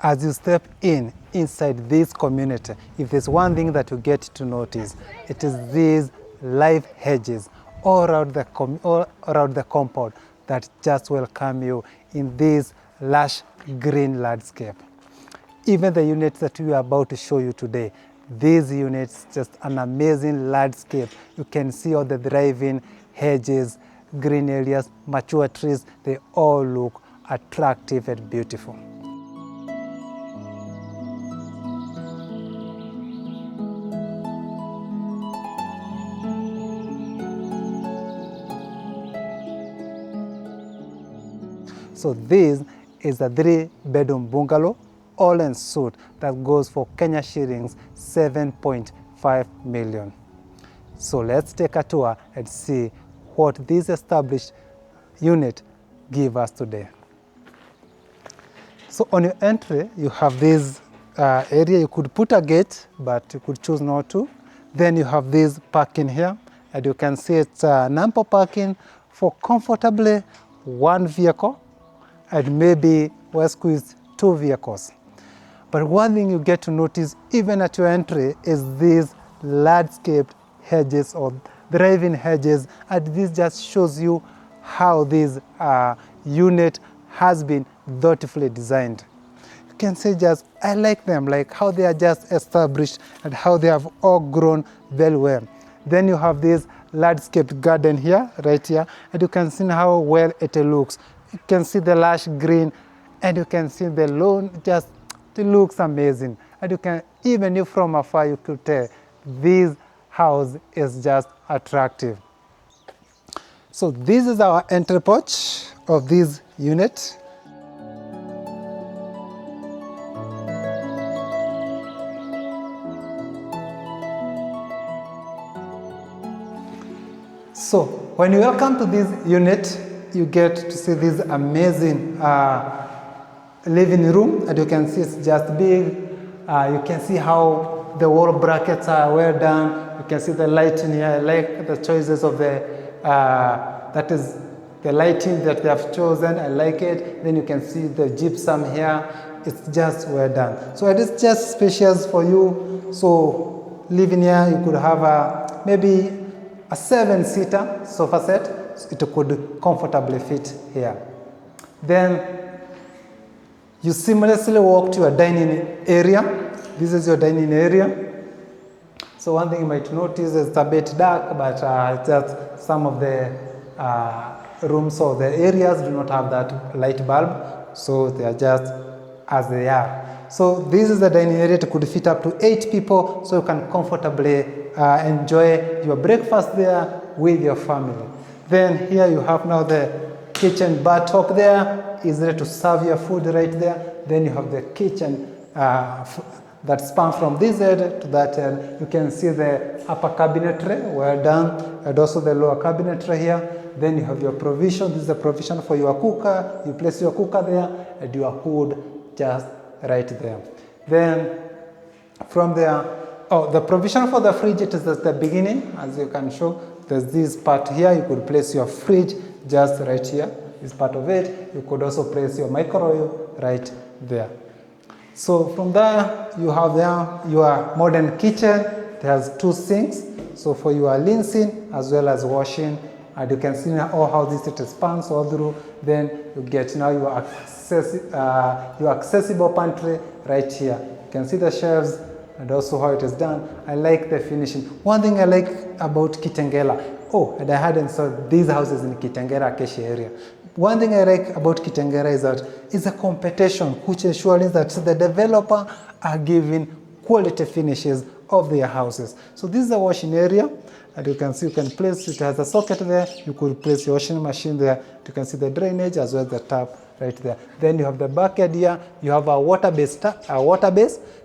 As you step inside this community, if there's one thing that you get to notice, it is these live hedges all around the compound that just welcome you in this lush green landscape. Even the units that we are about to show you today, these units, just an amazing landscape. You can see all the thriving hedges, green areas, mature trees. They all look attractive and beautiful. So this is a 3-bedroom bungalow, all en suite, that goes for Kenya shillings 7.5 million. So let's take a tour and see what this established unit gives us today. So on your entry, you have this area. You could put a gate, but you could choose not to. Then you have this parking here, and you can see it's ample parking for comfortably one vehicle, and maybe we'll squeeze 2 vehicles. But one thing you get to notice even at your entry is these landscaped hedges or thriving hedges, and this just shows you how this unit has been thoughtfully designed. You can see just, I like them, like how they are just established and how they have all grown very well. Then you have this landscaped garden here, right here, and you can see how well it looks. You can see the lush green, and you can see the lawn, just it looks amazing. And you can, even if from afar, you could tell this house is just attractive. So this is our entry porch of this unit. So when you welcome to this unit, you get to see this amazing living room, and you can see it's just big. You can see how the wall brackets are well done. You can see the lighting here. I like the choices of the, that is the lighting that they have chosen. I like it. Then you can see the gypsum here. It's just well done. So it is just spacious for you. So living here, you could have maybe a 7-seater sofa set. It could comfortably fit here. Then you seamlessly walk to your dining area. This is your dining area. So one thing you might notice is it's a bit dark, but just some of the rooms or the areas do not have that light bulb, so they are just as they are. So this is the dining area. It could fit up to 8 people, so you can comfortably enjoy your breakfast there with your family. Then here you have now the kitchen bar top there, easy to serve your food right there. Then you have the kitchen that spans from this end to that end. You can see the upper cabinetry, well done, and also the lower cabinetry here. Then you have your provision. This is the provision for your cooker. You place your cooker there and your hood just right there. Then from there, the provision for the fridge, it is at the beginning, as you can show. There's this part here. You could place your fridge just right here. This part of it. You could also place your microwave right there. So from there, you have there your modern kitchen. It has 2 sinks. So for your rinsing as well as washing. And you can see now how this it spans all through. Then you get now your accessible pantry right here. You can see the shelves and also how it is done. I like the finishing. One thing I like about Kitengela, and I hadn't saw these houses in Kitengela, Acacia area. One thing I like about Kitengela is that it's a competition which ensures that the developer are giving quality finishes of their houses. So this is the washing area, and you can see you can place, it has a socket there, you could place your washing machine there. You can see the drainage as well as the tap right there. Then you have the bucket here, you have a water base,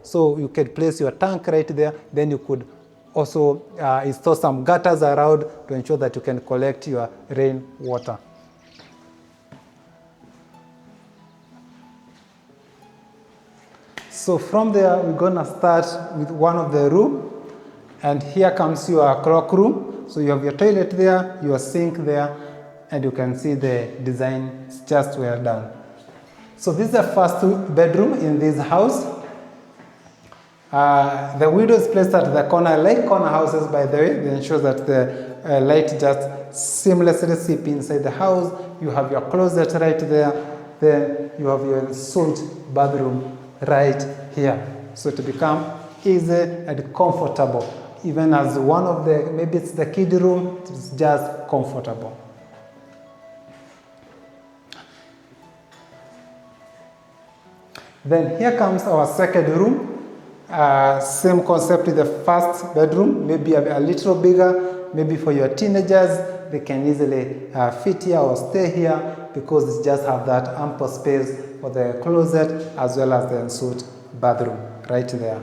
so you can place your tank right there. Then you could also install some gutters around to ensure that you can collect your rain water. So from there, we're gonna start with one of the room, and here comes your clock room. So you have your toilet there, your sink there, and you can see the design is just well done. So this is the first bedroom in this house. The window is placed at the corner. I like corner houses, by the way. They ensure that the light just seamlessly seep inside the house. You have your closet right there. Then you have your ensuite bathroom right here. So to become easy and comfortable. Even as one of the, maybe it's the kid room, it's just comfortable. Then here comes our second room. Same concept with the first bedroom, maybe a little bigger, maybe for your teenagers, they can easily fit here or stay here because it just have that ample space for the closet as well as the ensuite bathroom right there.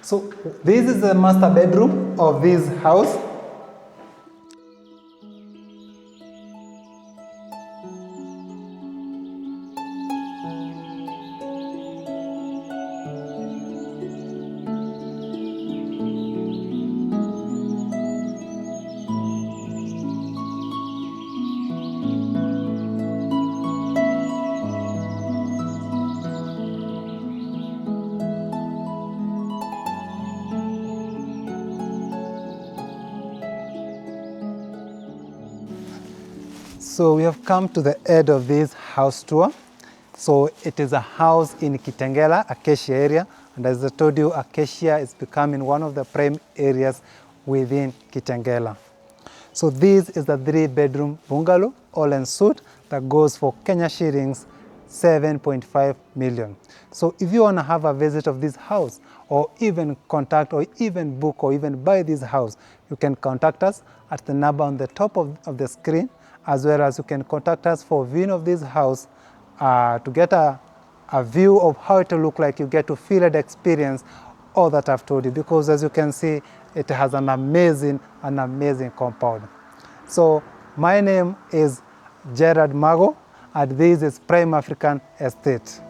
So this is the master bedroom of this house. So we have come to the end of this house tour. So it is a house in Kitengela, Acacia area. And as I told you, Acacia is becoming one of the prime areas within Kitengela. So this is the 3-bedroom bungalow, all ensuite, that goes for Kenya shillings 7.5 million. So if you want to have a visit of this house, or even contact, or even book, or even buy this house, you can contact us at the number on the top of the screen, as well as you can contact us for viewing of this house to get a view of how it will look like. You get to feel and experience all that I've told you, because as you can see, it has an amazing compound. So my name is Gerard Mago, and this is Prime African Estate.